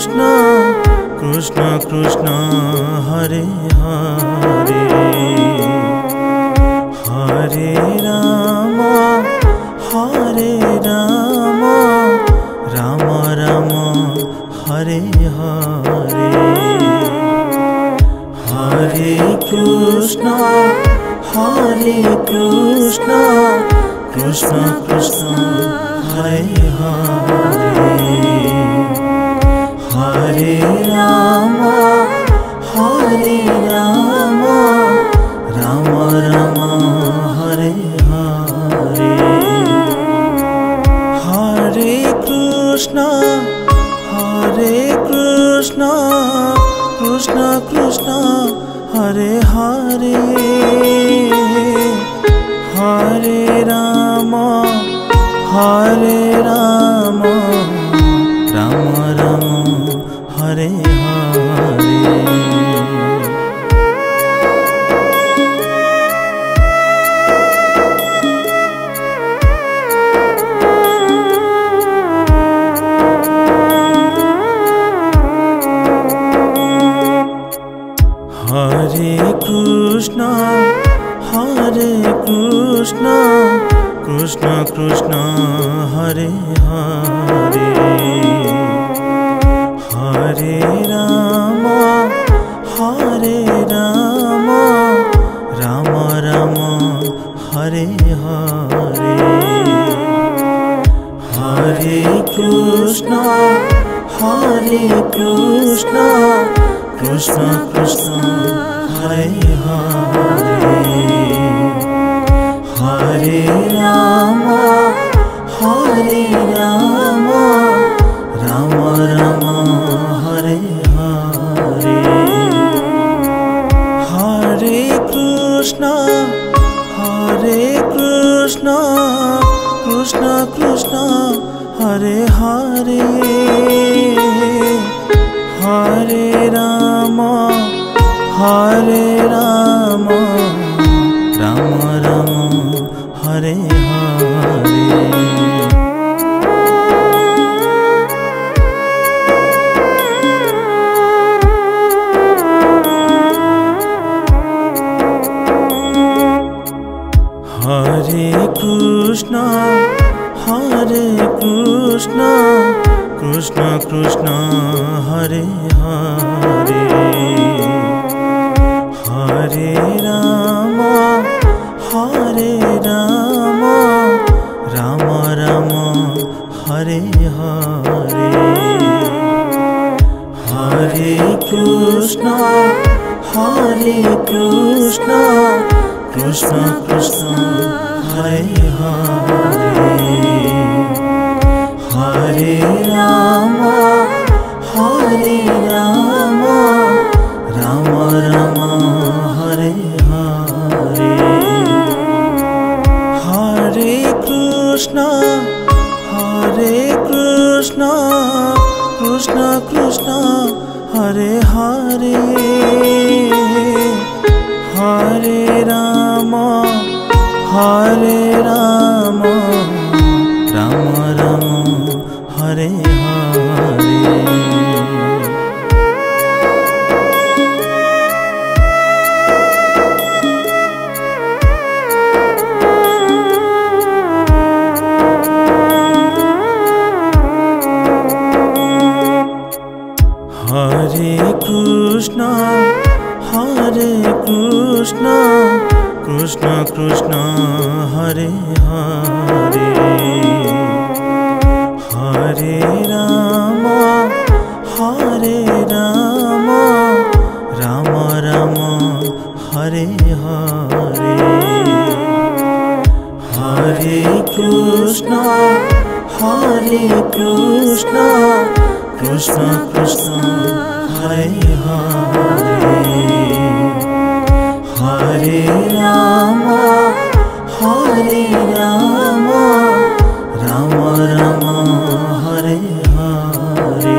Krishna Krishna Krishna Hare Hare Hare Ram Ram Ram Hare Hare Hare Krishna Krishna Krishna Hare Hare Hare Ram Ram Ram Hare Hare Hare Krishna Krishna Krishna Hare Hare Hare Ram Ram Ram Hare Hare Hare Krishna Krishna Krishna Hare Hare Hare Ram Ram Ram Hare Hare Hare Krishna Krishna Krishna Hare Hare Hare Ram Ram Ram Hare Hare Hare Krishna Krishna Krishna Hare Hare Hare Ram Ram Ram Hare Hare Hare Krishna Krishna Krishna Hare Hare Hare Ram Ram Ram Hare Hare Hare Krishna Krishna Krishna Hare Hare Hare Ram Ram Ram Hare Hare Hare Krishna Krishna Krishna Hare Hare Hare Ram Ram Ram Hare Hare Hare Krishna Krishna Krishna Hare Hare Hare Ram Ram Ram Hare Hare Hare Krishna Krishna Krishna Hare Hare Hare Ram Ram Ram Hare Hare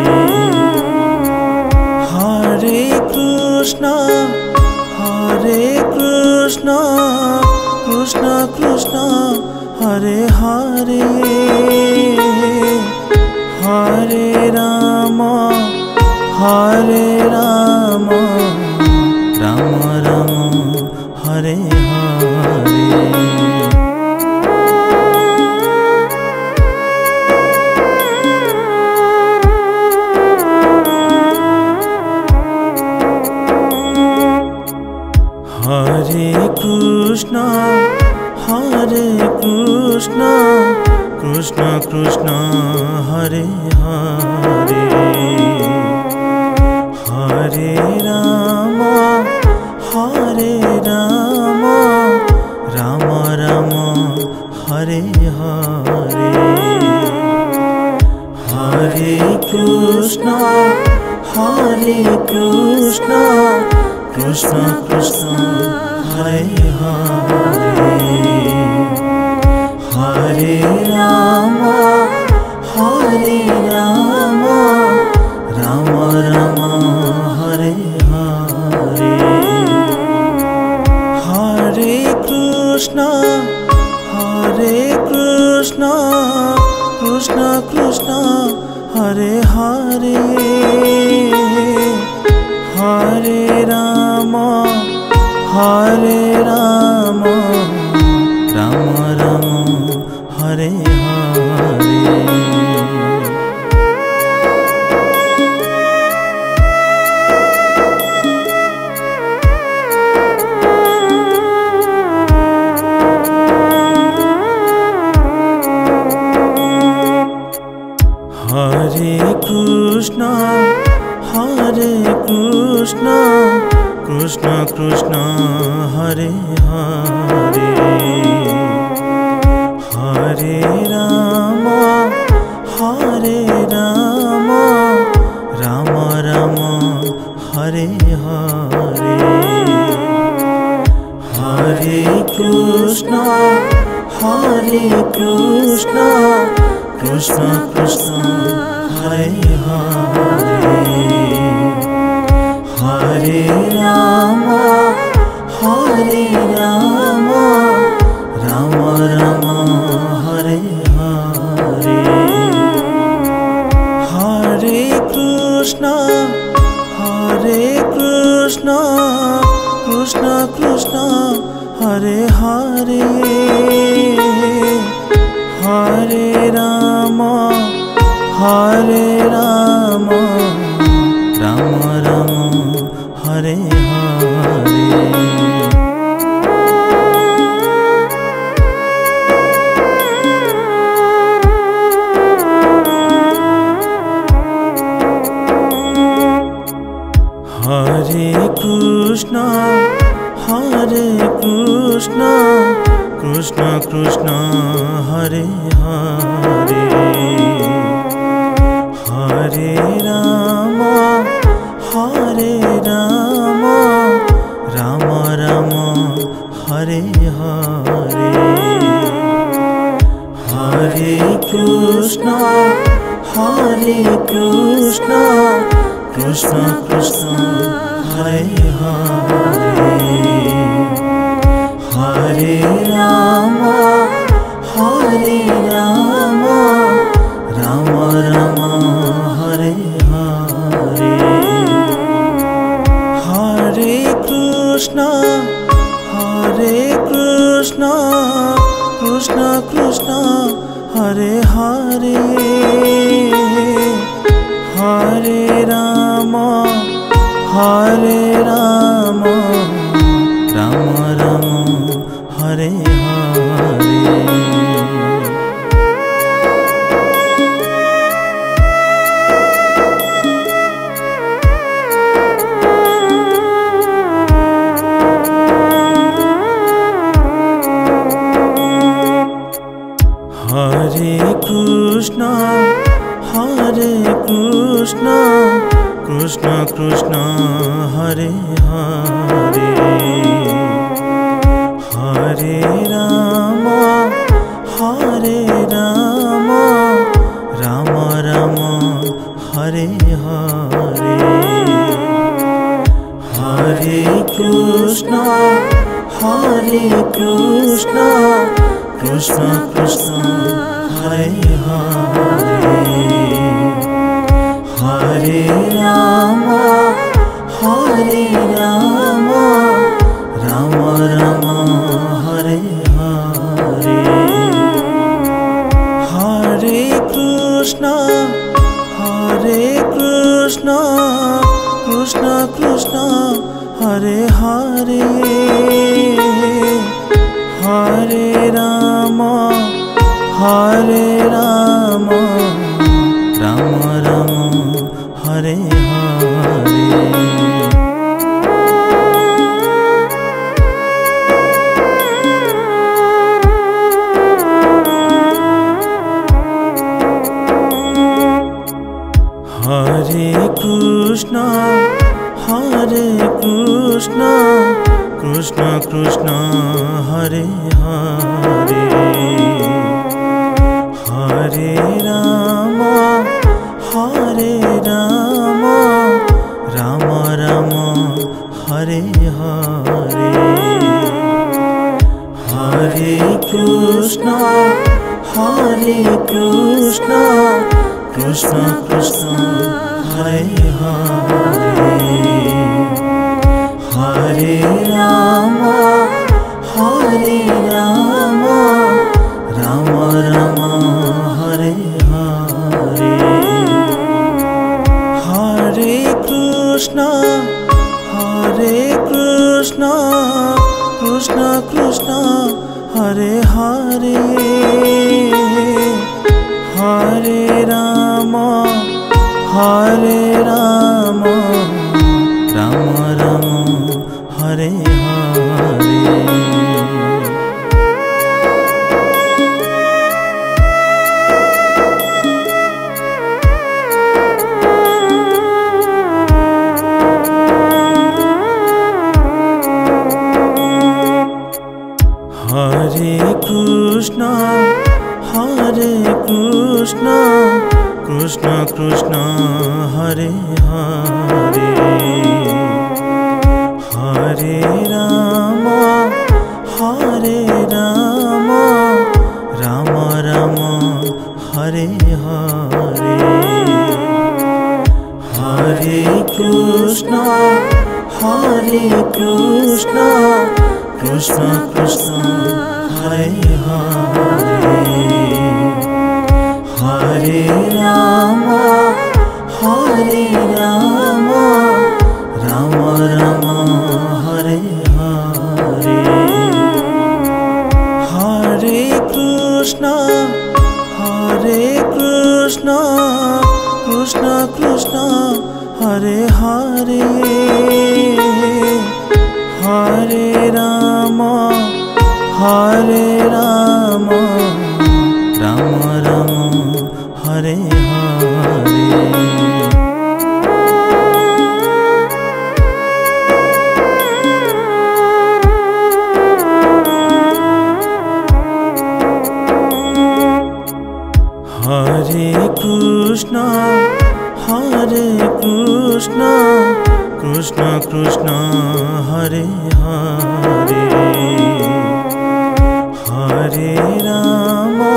Hare Krishna Krishna Krishna Hare Hare Hare Ram Hare Rama, Rama Rama, Hare Hare. Hare Krishna, Krishna Krishna, Hare Hare. Hare Rama, Rama Rama, Hare Hare. Hare Krishna, Krishna Krishna, Hare Hare. Hare Rama, Rama Rama, Hare Hare. Hare Krishna, Krishna Krishna, Hare Hare. Hare Rama, Rama Rama, Hare Hare. Hare Krishna, Krishna Krishna, Hare Hare. Hare Rama, Rama Rama, Hare Hare. Hare Krishna, Krishna Krishna, Hare Hare. Hare Rama, Rama Rama, Hare Hare. Hare Krishna, Krishna Krishna, Hare Hare. Hare Rama, Rama Rama, Hare Hare. Hare Krishna, Krishna Krishna, Hare Hare. Hare Rama, Rama Rama, Hare Hare. Hare Krishna, Krishna Krishna, Hare Hare. Hare Rama, Rama Rama, Hare Hare. Hare Krishna, Krishna Krishna, Hare Hare. Hare Rama, Rama Rama, Hare Hare. Hare Krishna, Krishna Krishna, Hare Hare. Hare Rama, Rama Rama, Hare Hare. Hare Krishna, Krishna Krishna, Hare Hare. Hare Rama, Krishna Krishna Krishna Hare Hare Hare Rama Hare Rama Rama Rama Hare Hare Hare Krishna Krishna Krishna Hare Hare Hare Rama Hare Rama Rama Rama Hare Hare Hare Krishna Krishna Krishna Hare Hare Hare Rama Rama Rama Hare Hare Hare Krishna Krishna Krishna Hare Hare Hare Rama Rama Rama Hare Hare Hare Krishna Krishna Krishna Hare Hare Hare Rama Rama Rama Hare Hare Hare Krishna Krishna Krishna Hare Hare Hare Rama Rama Rama Hare Hare Hare Krishna Krishna Krishna Hare Hare Hare Rama Rama Rama Hare Hare Hare Krishna Krishna Krishna Hare Hare Hare Rama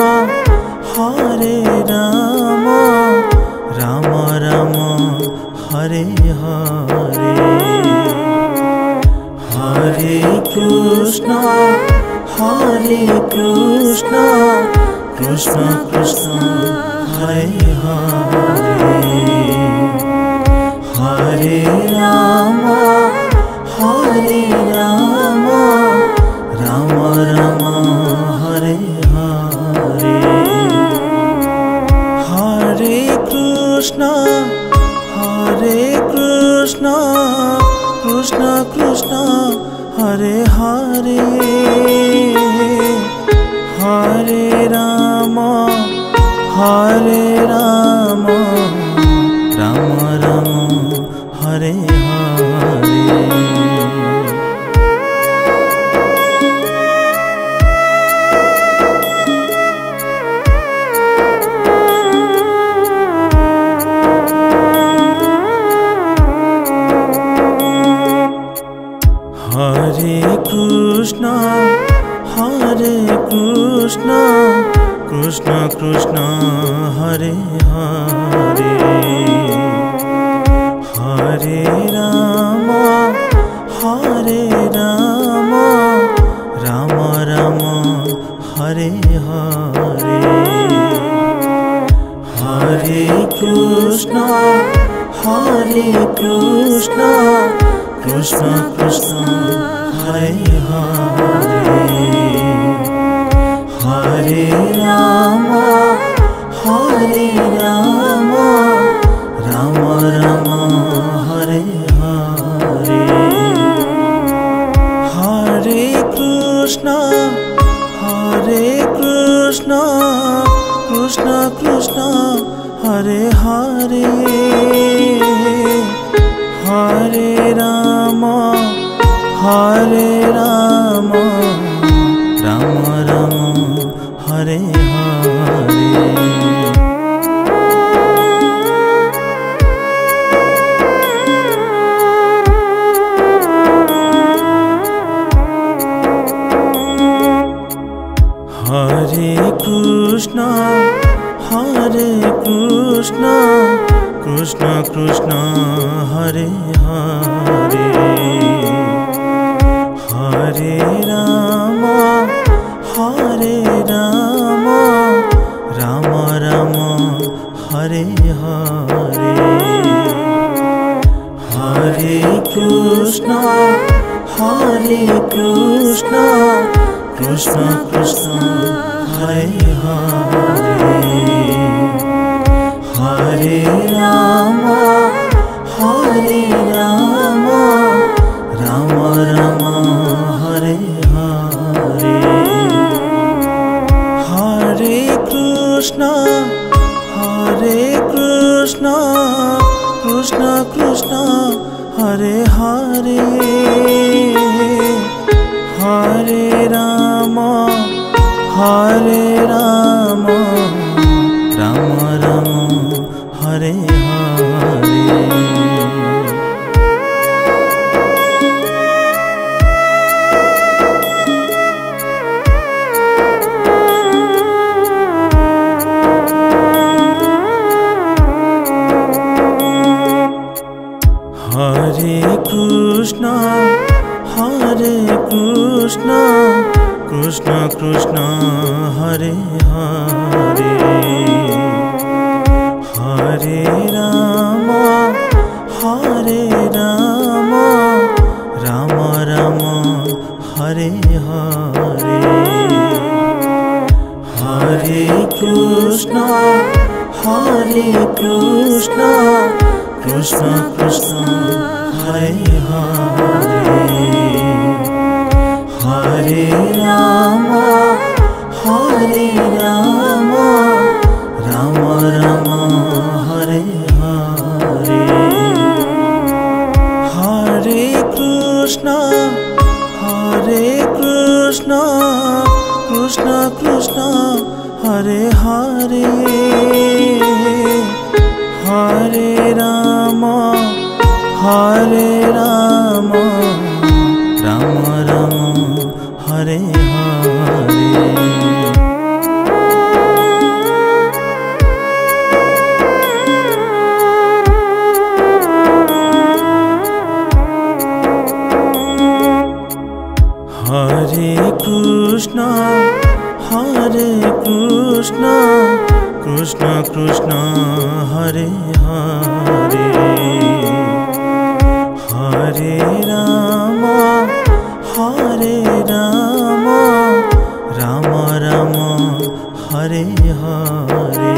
Rama Rama Hare Hare Hare Krishna Krishna Krishna Hare Hare Hare Rama Rama Rama Hare Hare Hare Krishna Krishna Krishna Hare Hare Hare Rama Rama Rama Hare Hare Hare Krishna Krishna Krishna Hare Hare Hare Rama Rama Rama Hare Hare Hare Krishna Hare Krishna, Krishna Krishna, Hare Hare, Hare Rama, Hare Rama, Rama Rama, Hare Hare, Hare Krishna, Krishna Krishna, Hare Hare, Hare Rama, Rama Rama, Hare Hare. Hare Krishna, Krishna Krishna, Hare Hare, Hare Rama, Rama Rama, Hare Hare, Hare Krishna, Krishna Krishna, Hare Hare, Hare Rama, Rama Rama, Hare Hare, Hare Krishna, Krishna Krishna, Hare Hare, Hare Rama, Rama Rama, Hare Hare. Hare Krishna, Krishna Krishna, Hare Hare, Hare Rama, Rama Rama, Hare Hare, Hare Krishna, Krishna Krishna, Hare Hare, Hare Rama, Rama Rama, Hare Hare, Hare Krishna, Krishna Krishna, Hare Hare, Hare Rama, Rama Rama, Hare Hare. Hare Krishna, Krishna Krishna, Hare Hare, Hare Rama, Rama Rama, Hare Hare,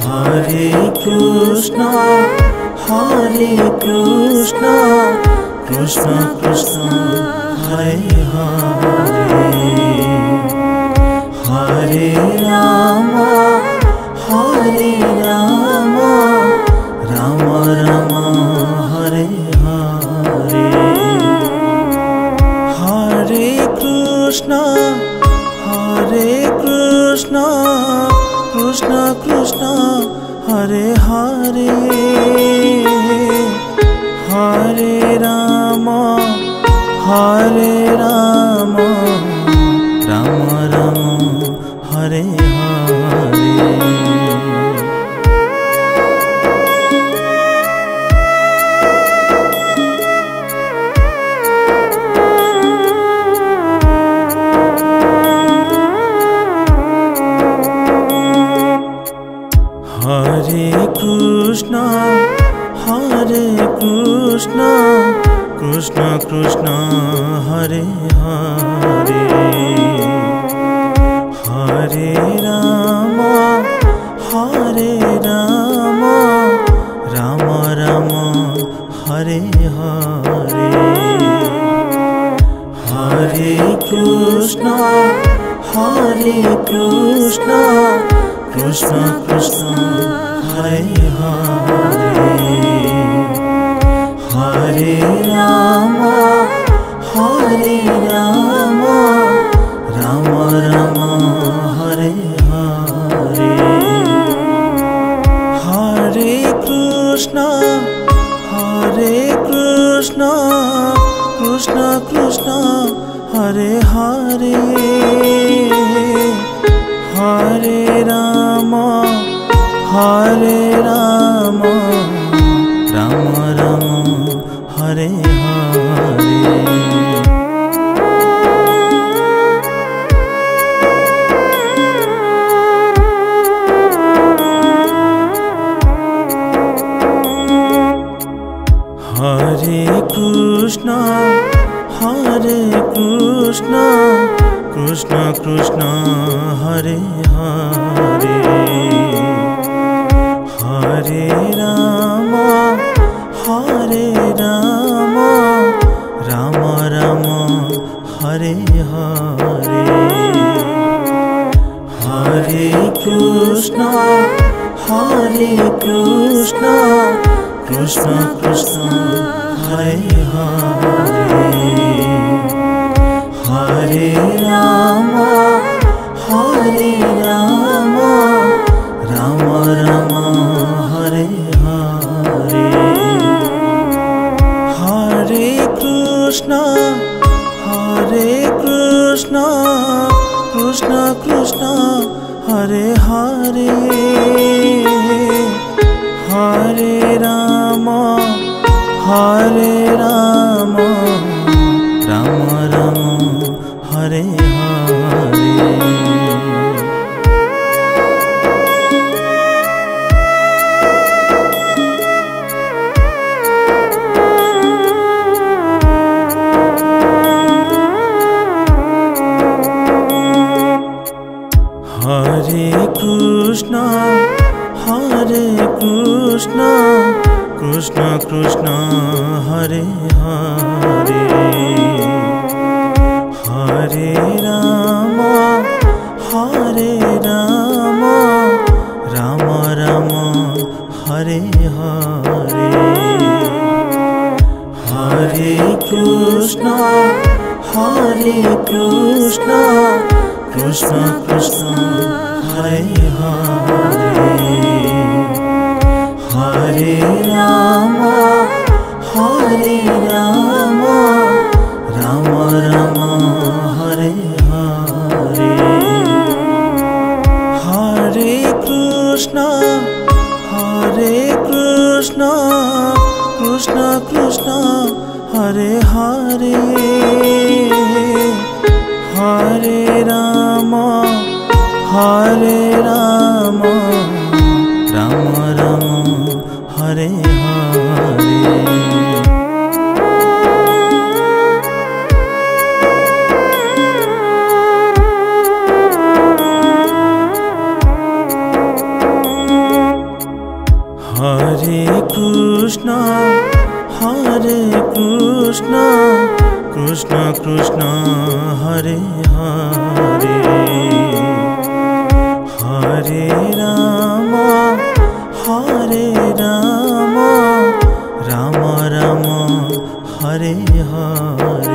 Hare Krishna, Krishna Krishna, Hare Hare, Hare Rama, Rama Rama, Hare Hare, Hare Krishna, Krishna Krishna, Hare Hare, Hare Rama, Rama Rama, Hare Hare. Hare Krishna Krishna Krishna Hare Hare Hare Rama Rama Rama Hare Hare Hare Krishna Krishna Krishna Hare Hare Hare Rama Rama Rama Hare Hare Hare Krishna Krishna Krishna Hare Hare Hare Rama Rama Rama Hare Hare Hare Krishna Krishna Krishna Hare Hare Hare Rama Rama Rama Hare Hare Hare Krishna Krishna Krishna Hare Hare Hare Rama Rama Rama Hare Hare Hare Krishna Krishna Krishna Hare Hare Hare Rama Rama Rama Hare Hare Hare Krishna Krishna Krishna Hare Hare Hare Rama Rama Rama Hare Hare Hare Krishna Krishna Krishna Hare Hare Hare Rama Rama Rama Hare Hare Hare Krishna Krishna Krishna Hare Hare Hare Rama Rama Rama Hare Hare Hare Krishna Krishna Krishna Hare Hare Hare Rama Rama Rama Hare Hare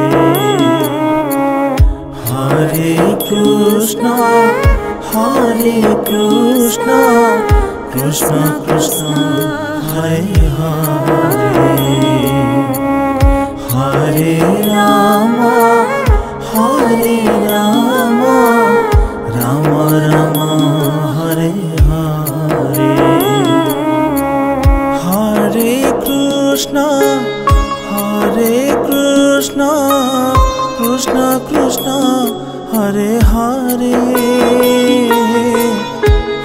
Hare Krishna Krishna Krishna Hare Hare Hare Rama Rama Rama Hare Hare Hare Krishna Krishna Krishna Hare Hare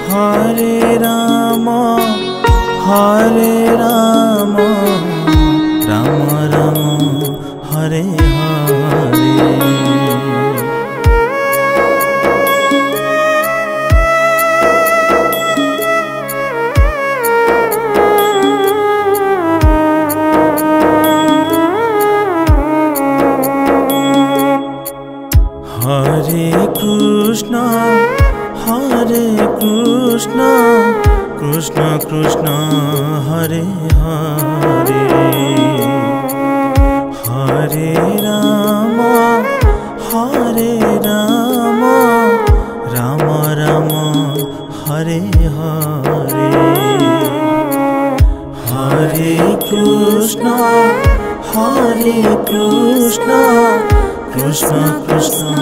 Hare Rama Hare Rama, Rama Rama, Hare Hare. Hare Krishna, Krishna Krishna, Hare Hare. Hare Rama, Rama Rama, Hare Hare. Hare Krishna, Krishna Krishna,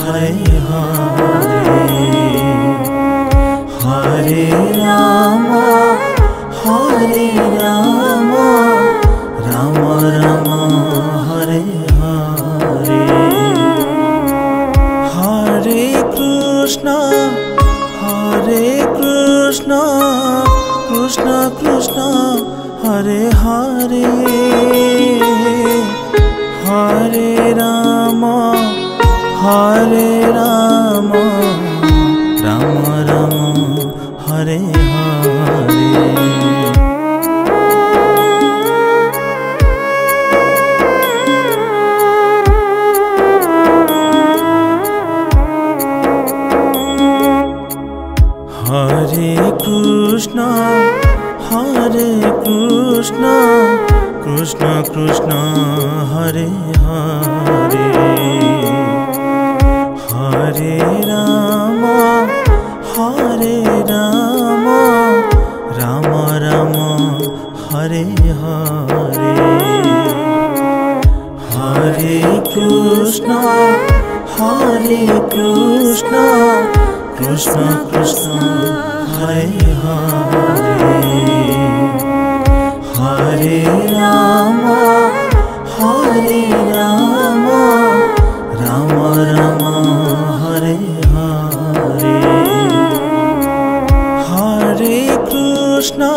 Hare Hare. Hare Rama, Rama Rama, Hare Hare. Hare Krishna, Krishna Krishna, Hare Hare. Hare Rama, Rama Rama, Hare Hare. Hare Krishna, Krishna Krishna, Hare Hare. Hare Rama, Rama Rama, Hare Hare. Hare Krishna, Krishna Krishna, Hare Hare. Hare Rama, Rama Rama, Hare Hare. Hare Krishna,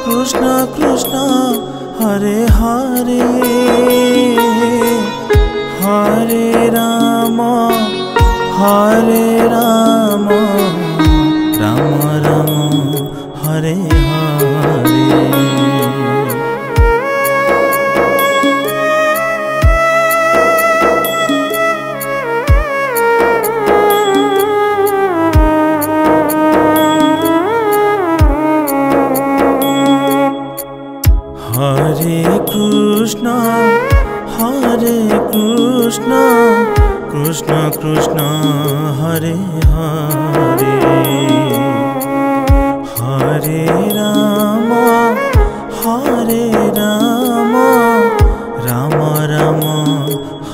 Krishna Krishna, Hare Hare. Hare Rama, Rama Rama, Hare Hare. Hare Krishna, Krishna Krishna, Hare Hare. Hare Rama, Rama Rama,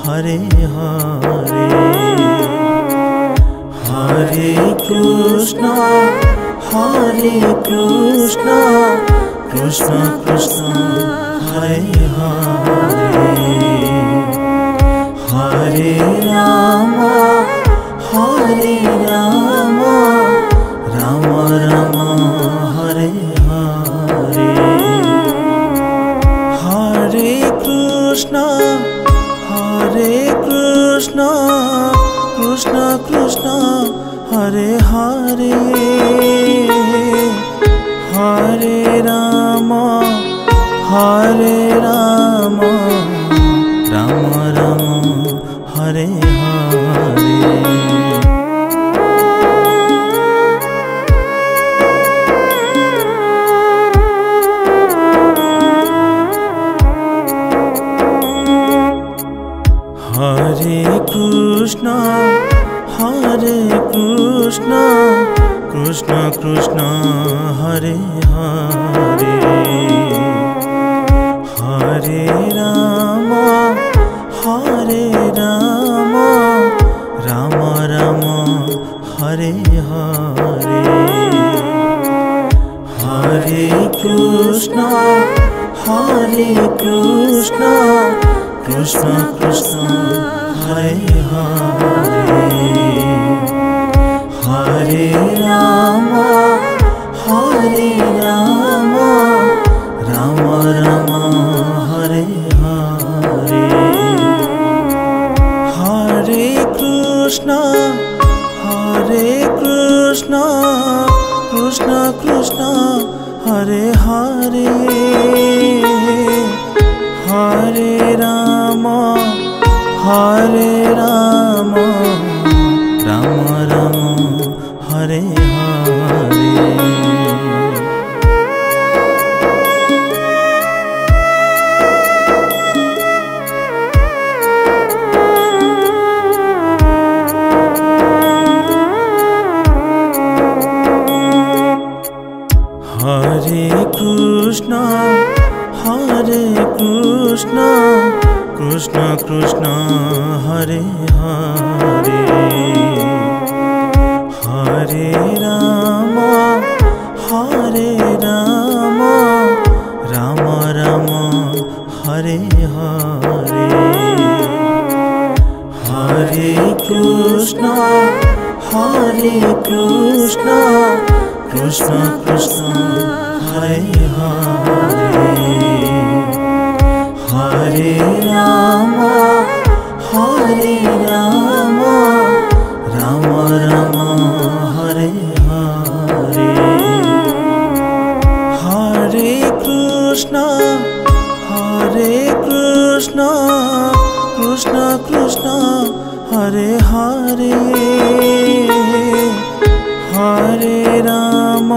Hare Hare. Hare Krishna, Krishna Krishna, Hare Hare. Hare Rama, Rama Rama, Hare Hare. Hare Krishna, Krishna Krishna, Hare Hare. Hare Rama, Rama Rama, Hare Hare. Hare Krishna, Krishna Krishna, Hare Hare. Hare Rama, Rama Rama, Hare Hare. Hare Krishna, Krishna Krishna, Hare Hare. Hare Rama, Krishna Krishna Hare Hare Hare Ram Ram Ram Hare Hare. Hare Krishna Krishna Krishna Hare Hare Hare Ram Ram Ram Hare Hare. Hare Krishna Krishna Krishna Hare Hare Hare Ram Ram Ram Hare Hare. Hare Krishna Krishna Krishna Hare Hare Hare Ram